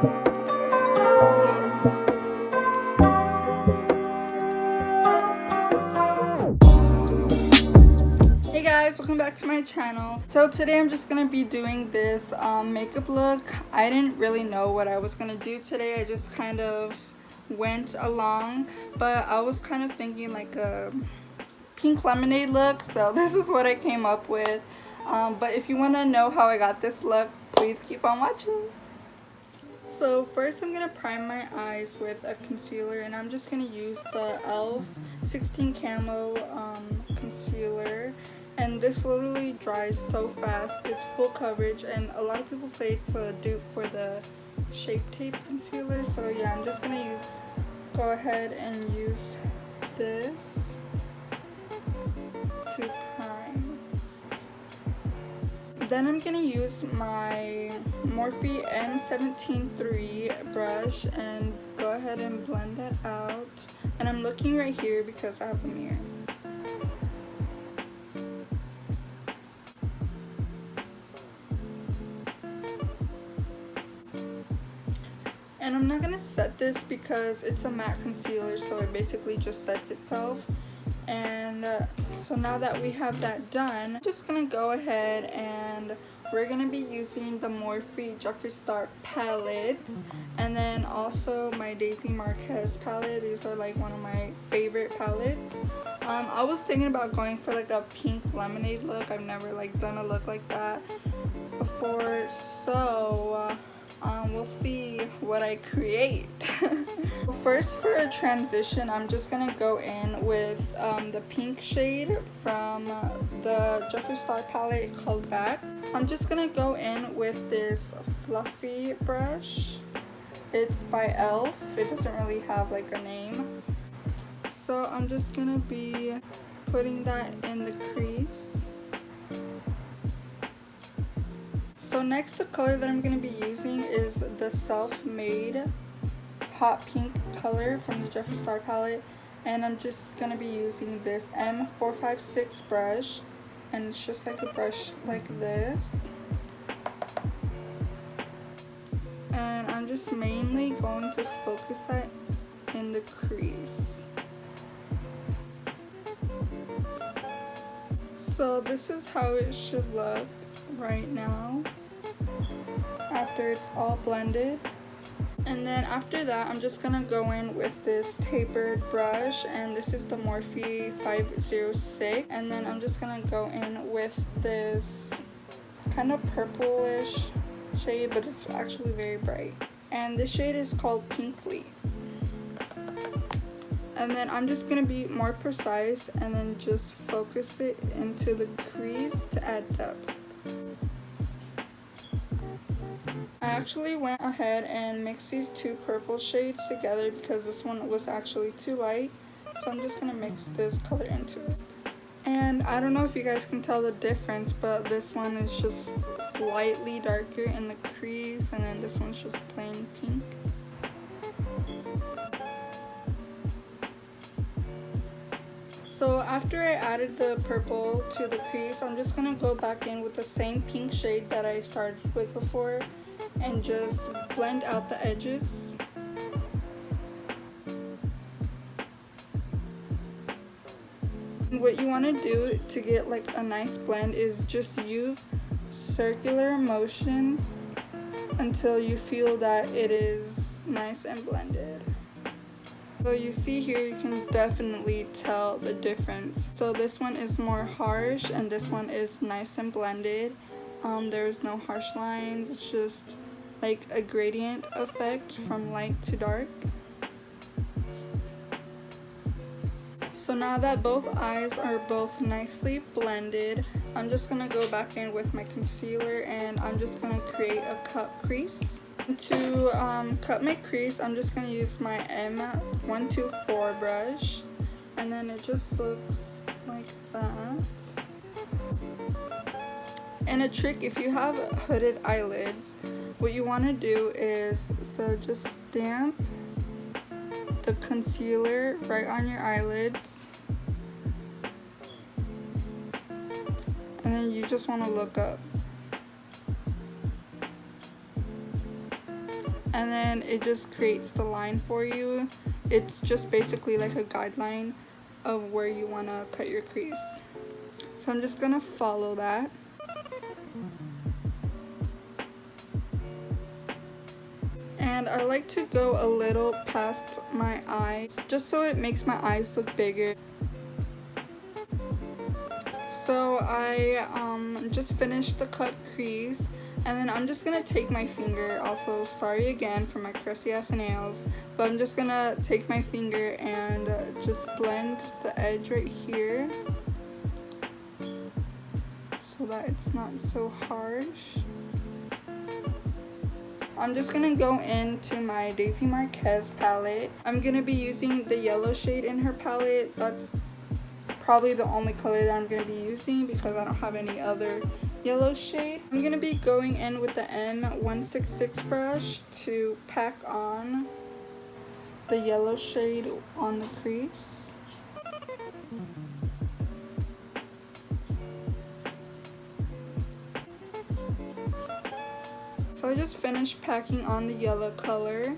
Hey guys, welcome back to my channel. So today I'm just gonna be doing this makeup look. I didn't really know what I was gonna do today. I just kind of went along, but I was kind of thinking like a pink lemonade look, so this is what I came up with. But if you want to know how I got this look, please keep on watching. So first I'm going to prime my eyes with a concealer, and I'm just going to use the e.l.f. 16 Camo concealer. And this literally dries so fast. It's full coverage, and a lot of people say it's a dupe for the Shape Tape concealer. So yeah, I'm just going to go ahead and use this to prime. Then I'm gonna use my Morphe M173 brush and go ahead and blend that out. And I'm looking right here because I have a mirror. And I'm not gonna set this because it's a matte concealer, so it basically just sets itself. And so now that we have that done, I'm just gonna go ahead and we're gonna be using the Morphe Jeffree Star palette, and then also my Daisy Marquez palette. These are like one of my favorite palettes. I was thinking about going for like a pink lemonade look. I've never like done a look like that before, so we'll see what I create. First, for a transition, I'm just gonna go in with the pink shade from the Jeffree Star palette called Back. I'm just gonna go in with this fluffy brush. It's by e.l.f. It doesn't really have like a name. So I'm just gonna be putting that in the crease. So next, the color that I'm going to be using is the Self-Made Hot Pink color from the Jeffree Star palette. And I'm just going to be using this M456 brush. And it's just like a brush like this. And I'm just mainly going to focus that in the crease. So this is how it should look right now after it's all blended. And then after that, I'm just gonna go in with this tapered brush, and this is the Morphe 506. And then I'm just gonna go in with this kind of purplish shade, but it's actually very bright, and this shade is called Pink Fleet. And then I'm just gonna be more precise and then just focus it into the crease to add depth. I actually went ahead and mixed these two purple shades together because this one was actually too light. So I'm just going to mix this color into it. And I don't know if you guys can tell the difference, but this one is just slightly darker in the crease, and then this one's just plain pink. So after I added the purple to the crease, I'm just going to go back in with the same pink shade that I started with before and just blend out the edges. And what you want to do to get like a nice blend is just use circular motions until you feel that it is nice and blended. So you see here, you can definitely tell the difference. So this one is more harsh and this one is nice and blended. There's no harsh lines, it's just like a gradient effect from light to dark. So now that both eyes are both nicely blended, I'm just going to go back in with my concealer and I'm just going to create a cut crease. To cut my crease, I'm just going to use my M124 brush, and then it just looks like that. And a trick, if you have hooded eyelids, what you want to do is, so just stamp the concealer right on your eyelids, and then you just want to look up. and then it just creates the line for you. It's just basically like a guideline of where you want to cut your crease. So I'm just gonna follow that. And I like to go a little past my eyes just so it makes my eyes look bigger. So I just finished the cut crease, and then I'm just gonna take my finger. Also, sorry again for my crusty ass nails, but I'm just gonna take my finger and just blend the edge right here so that it's not so harsh. I'm just gonna go into my Daisy Marquez palette. I'm gonna be using the yellow shade in her palette. That's probably the only color that I'm going to be using because I don't have any other yellow shade. I'm going to be going in with the M166 brush to pack on the yellow shade on the crease. So I just finished packing on the yellow color.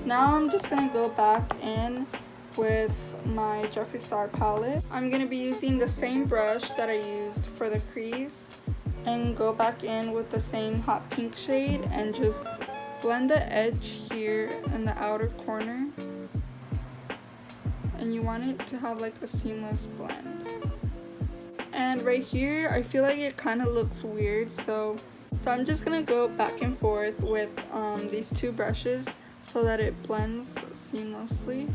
Now I'm just going to go back in with my Jeffree Star palette. I'm going to be using the same brush that I used for the crease and go back in with the same hot pink shade and just blend the edge here in the outer corner. And you want it to have like a seamless blend. And right here, I feel like it kind of looks weird, so I'm just going to go back and forth with these two brushes so that it blends seamlessly.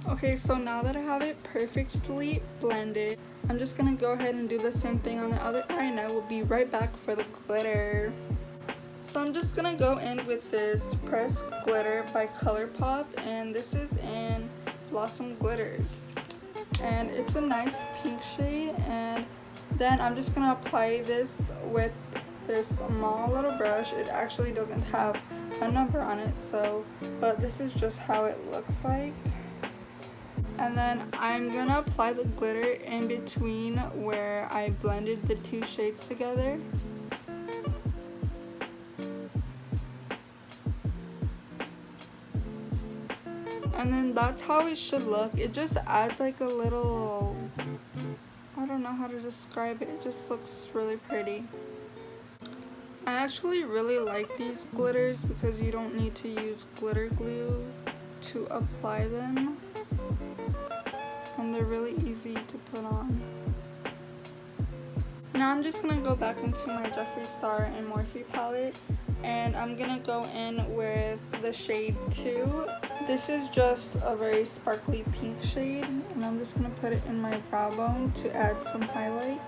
Okay, so now that I have it perfectly blended, I'm just gonna go ahead and do the same thing on the other eye, and I will be right back for the glitter. So I'm just gonna go in with this pressed glitter by ColourPop, and this is in Blossom Glitters, and it's a nice pink shade. And then I'm just gonna apply this with this small little brush. It actually doesn't have a number on it, but this is just how it looks like. And then I'm gonna apply the glitter in between where I blended the two shades together. And then that's how it should look. It just adds like a little, I don't know how to describe it. It just looks really pretty. I actually really like these glitters because you don't need to use glitter glue to apply them. And they're really easy to put on. Now I'm just gonna go back into my Jeffree Star and Morphe palette, and I'm gonna go in with the shade 2. This is just a very sparkly pink shade, and I'm just gonna put it in my brow bone to add some highlight.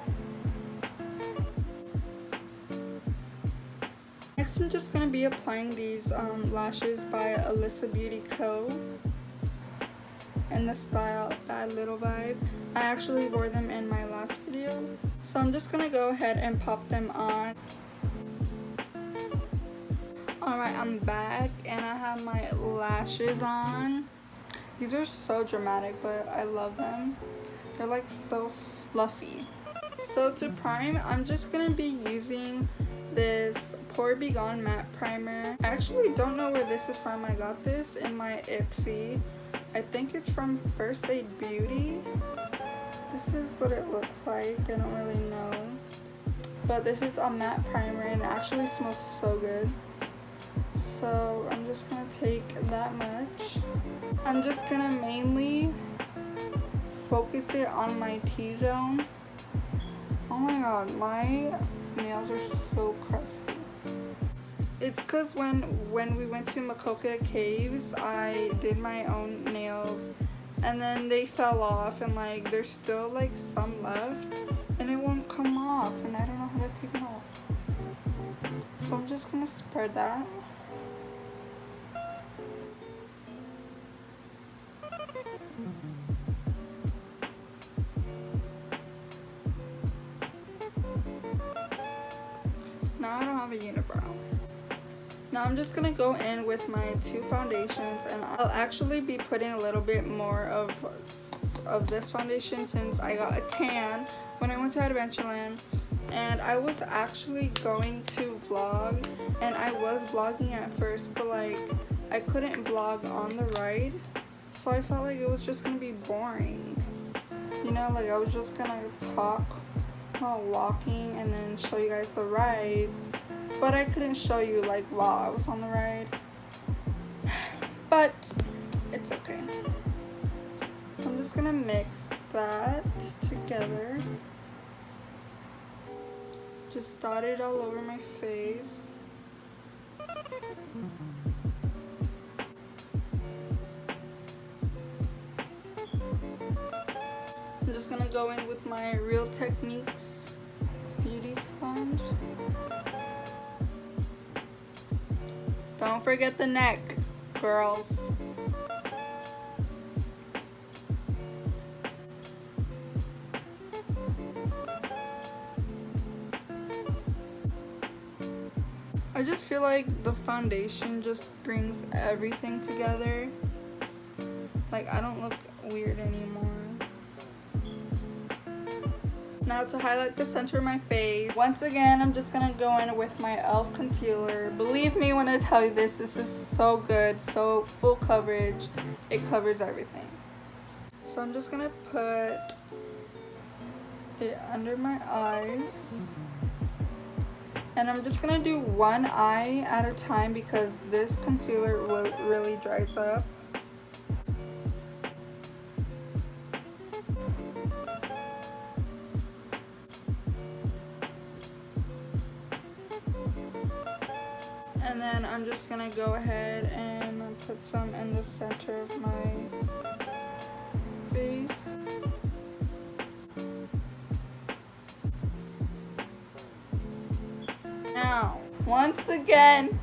Next, I'm just gonna be applying these lashes by Alyssa Beauty Co. in the style Bad Little Vibe. I actually wore them in my last video, so I'm just gonna go ahead and pop them on. Alright, I'm back and I have my lashes on. These are so dramatic, but I love them. They're like so fluffy. So to prime, I'm just gonna be using this Pore Be Gone matte primer. I actually don't know where this is from. I got this in my Ipsy. I think it's from First Aid Beauty. This is what it looks like. I don't really know. But this is a matte primer and it actually smells so good. So I'm just going to take that much. I'm just going to mainly focus it on my T-zone. Oh my god, my nails are so crusty. It's because when we went to Makokata Caves, I did my own nails and then they fell off, and like there's still like some left and it won't come off, and I don't know how to take them off. So I'm just gonna spread that. Now I don't have a unibrow. Now I'm just gonna go in with my two foundations, and I'll actually be putting a little bit more of this foundation since I got a tan when I went to Adventureland. And I was actually going to vlog, and I was vlogging at first, but like I couldn't vlog on the ride, so I felt like it was just gonna be boring, you know, like I was just gonna talk while walking and then show you guys the rides, but I couldn't show you like while I was on the ride. But it's okay. So I'm just gonna mix that together. Just dot it all over my face. I'm just gonna go in with my Real Techniques beauty sponge. Don't forget the neck, girls. I just feel like the foundation just brings everything together. Like I don't look weird anymore. Now to highlight the center of my face, once again I'm just gonna go in with my e.l.f. concealer. Believe me when I tell you this is so good, so full coverage. It covers everything. So I'm just gonna put it under my eyes. And I'm just gonna do one eye at a time because this concealer really dries up. And then I'm just gonna go ahead and put some in the center of my face. Now, once again,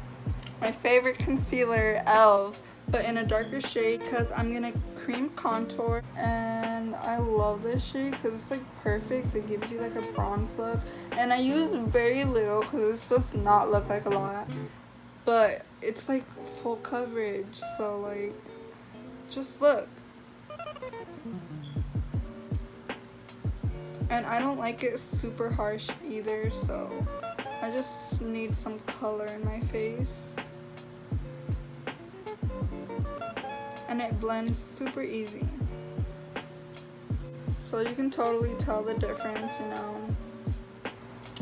my favorite concealer, e.l.f., but in a darker shade because I'm gonna cream contour. And I love this shade because it's like perfect. It gives you like a bronze look. And I use very little because it does not look like a lot. But it's like full coverage, so like, just look. And I don't like it super harsh either, so I just need some color in my face. And it blends super easy. So you can totally tell the difference, you know.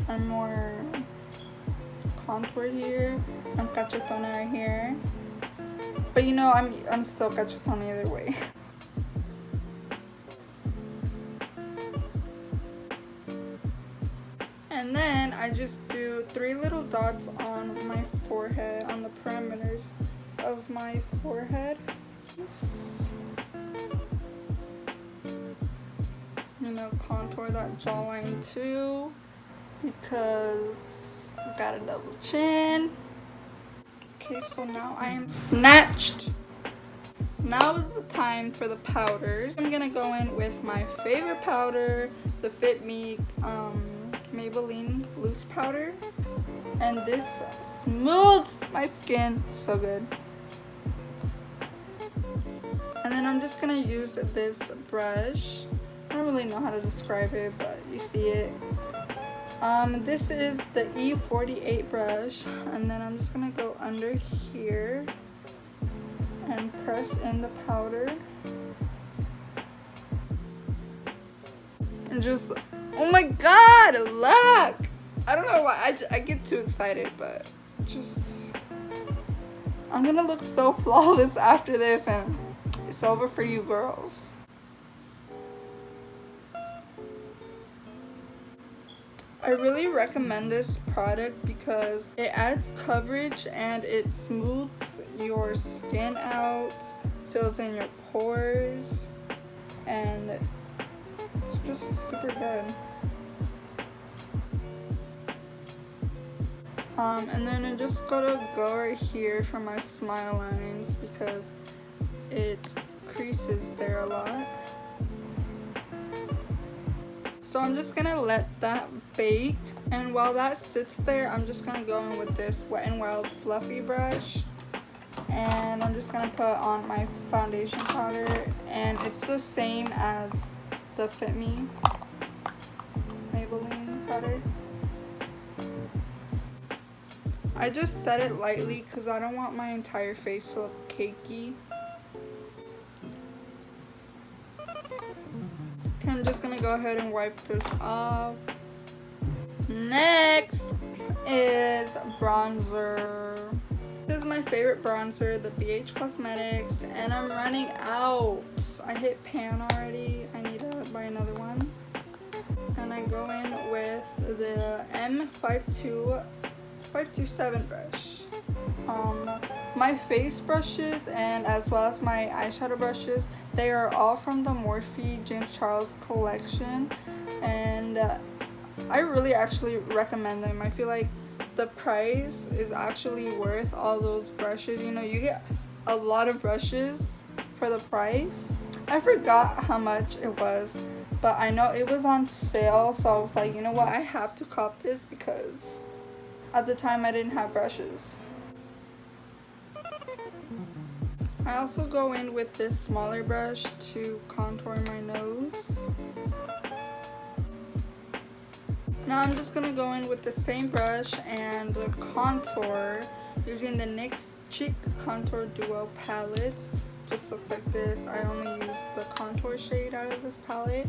I'm more contoured here. I'm cachetona right here. But you know, I'm still cachetona either way. And then I just do 3 little dots on my forehead, on the perimeters of my forehead. Oops. You know, contour that jawline too, because I got a double chin. Okay, so now I am snatched. Now is the time for the powders. I'm gonna go in with my favorite powder, the Fit Me Maybelline loose powder, and this smooths my skin so good. And then I'm just gonna use this brush. I don't really know how to describe it, but you see it. This is the E48 brush, and then I'm just gonna go under here and press in the powder and just, oh my god, look! I don't know why I get too excited, but just, I'm gonna look so flawless after this, and it's over for you girls. I really recommend this product because it adds coverage and it smooths your skin out, fills in your pores, and it's just super good. And then I just gotta go right here for my smile lines because it creases there a lot. So So I'm just gonna let that bake, and while that sits there, I'm just gonna go in with this Wet n Wild fluffy brush, and I'm just gonna put on my foundation powder, and it's the same as the Fit Me Maybelline powder. I just set it lightly because I don't want my entire face to look cakey. Okay, I'm just gonna go ahead and wipe this off. Next is bronzer. This is my favorite bronzer, the BH Cosmetics, and I'm running out. I hit pan already. I need to buy another one. And I go in with the M527 brush. My face brushes and as well as my eyeshadow brushes, they are all from the Morphe James Charles collection, and I really actually recommend them. I feel like the price is actually worth all those brushes. You know, you get a lot of brushes for the price. I forgot how much it was, but I know it was on sale, so I was like, you know what, I have to cop this because at the time I didn't have brushes. I also go in with this smaller brush to contour my nose. Now I'm just gonna go in with the same brush and contour using the NYX Cheek Contour Duo palette. Just looks like this. I only use the contour shade out of this palette.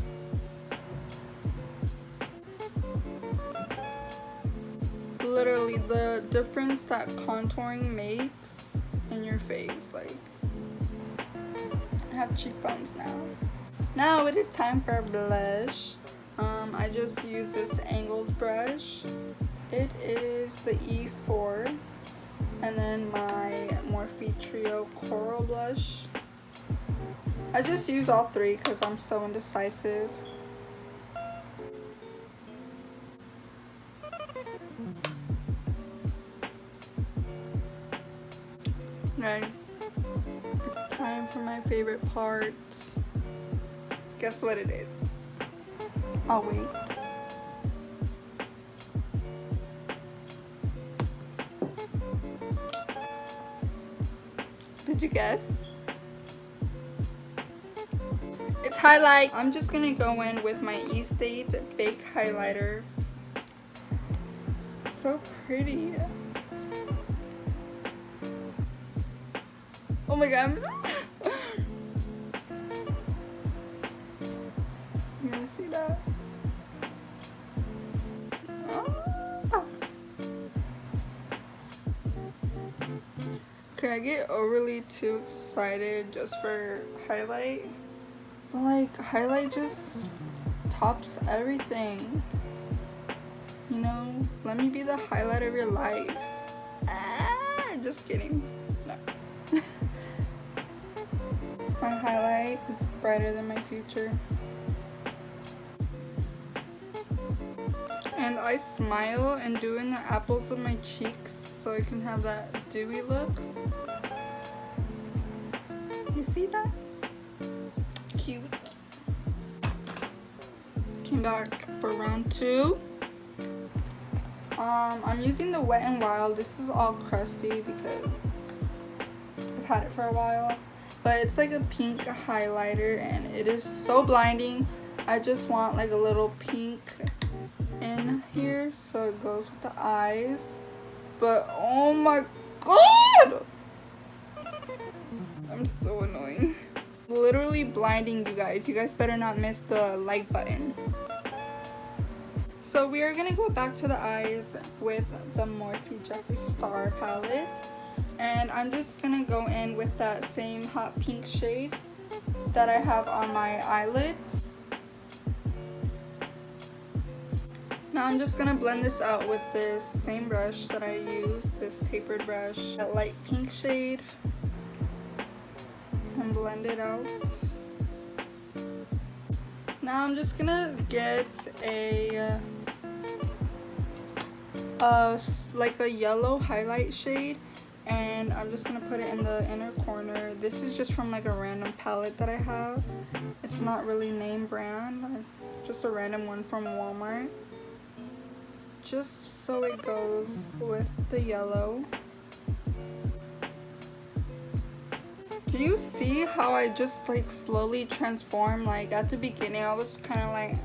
Literally the difference that contouring makes in your face. Like, I have cheekbones now. Now it is time for blush. I just use this angled brush. It is the E4, and then my Morphe Trio Coral blush. I just use all three because I'm so indecisive. Guys, it's time for my favorite part. Guess what it is? I'll wait. Did you guess? It's highlight. I'm just gonna go in with my E-State Bake Highlighter. So pretty. Oh my god. You gonna see that? Okay, I get overly too excited just for highlight, but like highlight just tops everything, you know. Let me be the highlight of your life. Just kidding. No. My highlight is brighter than my future, and I smile and do in the apples of my cheeks so I can have that dewy look. You see that? Cute. Came back for round 2. I'm using the Wet n Wild. This is all crusty because I've had it for a while, but it's like a pink highlighter and it is so blinding. I just want like a little pink in here so it goes with the eyes, but oh my god, I'm so annoying. Literally blinding you guys. You guys better not miss the like button. So we are gonna go back to the eyes with the Morphe Jeffree Star palette, and I'm just gonna go in with that same hot pink shade that I have on my eyelids. Now I'm just gonna blend this out with this same brush that I used, this tapered brush, that light pink shade, and blend it out. Now I'm just gonna get like a yellow highlight shade, and I'm just gonna put it in the inner corner. This is just from like a random palette that I have. It's not really name brand, just a random one from Walmart, just so it goes with the yellow. Do you see how I just like slowly transform? Like at the beginning I was kind of like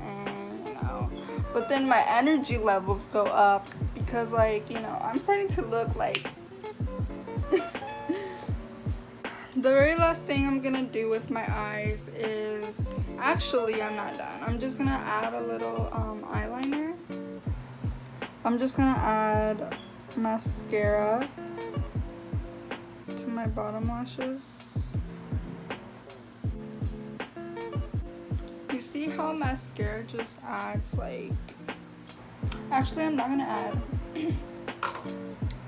you know, but then my energy levels go up because, like, you know, I'm starting to look like the very last thing I'm gonna do with my eyes is, actually I'm not done. I'm just gonna add a little eyeliner. I'm just gonna add mascara to my bottom lashes. You see how mascara just adds, like, actually I'm not gonna add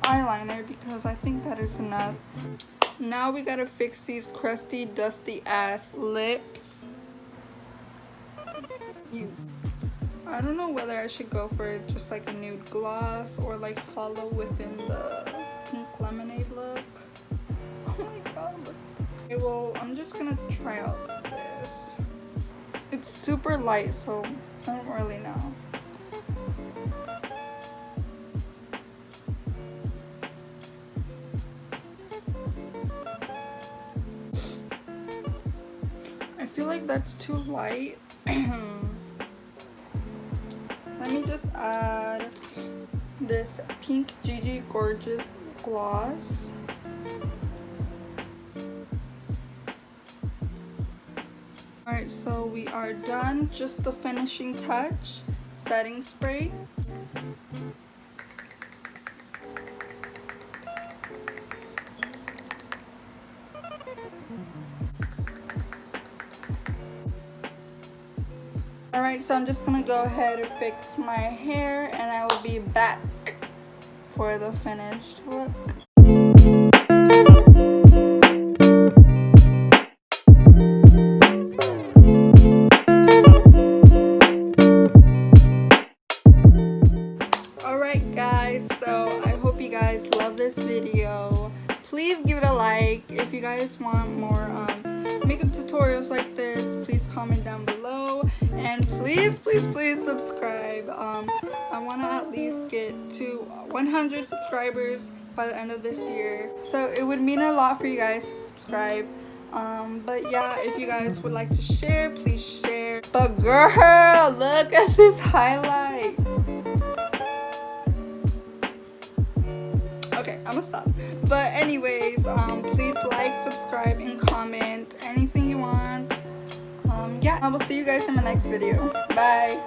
eyeliner because I think that is enough. Now we gotta fix these crusty, dusty ass lips. I don't know whether I should go for just like a nude gloss or like follow within the pink lemonade look. Oh my god. Okay, well, I'm just gonna try out this. It's super light, so I don't really know. I feel like that's too light. Let me just add this pink Gigi Gorgeous gloss. Alright, so we are done. Just the finishing touch, setting spray. Alright, so I'm just gonna go ahead and fix my hair and I will be back for the finished look. Alright guys, so I hope you guys love this video. Please give it a like. If you guys want more makeup tutorials like this, please comment down below, and please subscribe. I want to at least get to 100 subscribers by the end of this year, so it would mean a lot for you guys to subscribe. But yeah, if you guys would like to share, please share. But girl, look at this highlight. Okay, I'm gonna stop. But anyways, please like, subscribe, and comment anything you want. Yeah, I will see you guys in my next video. Bye.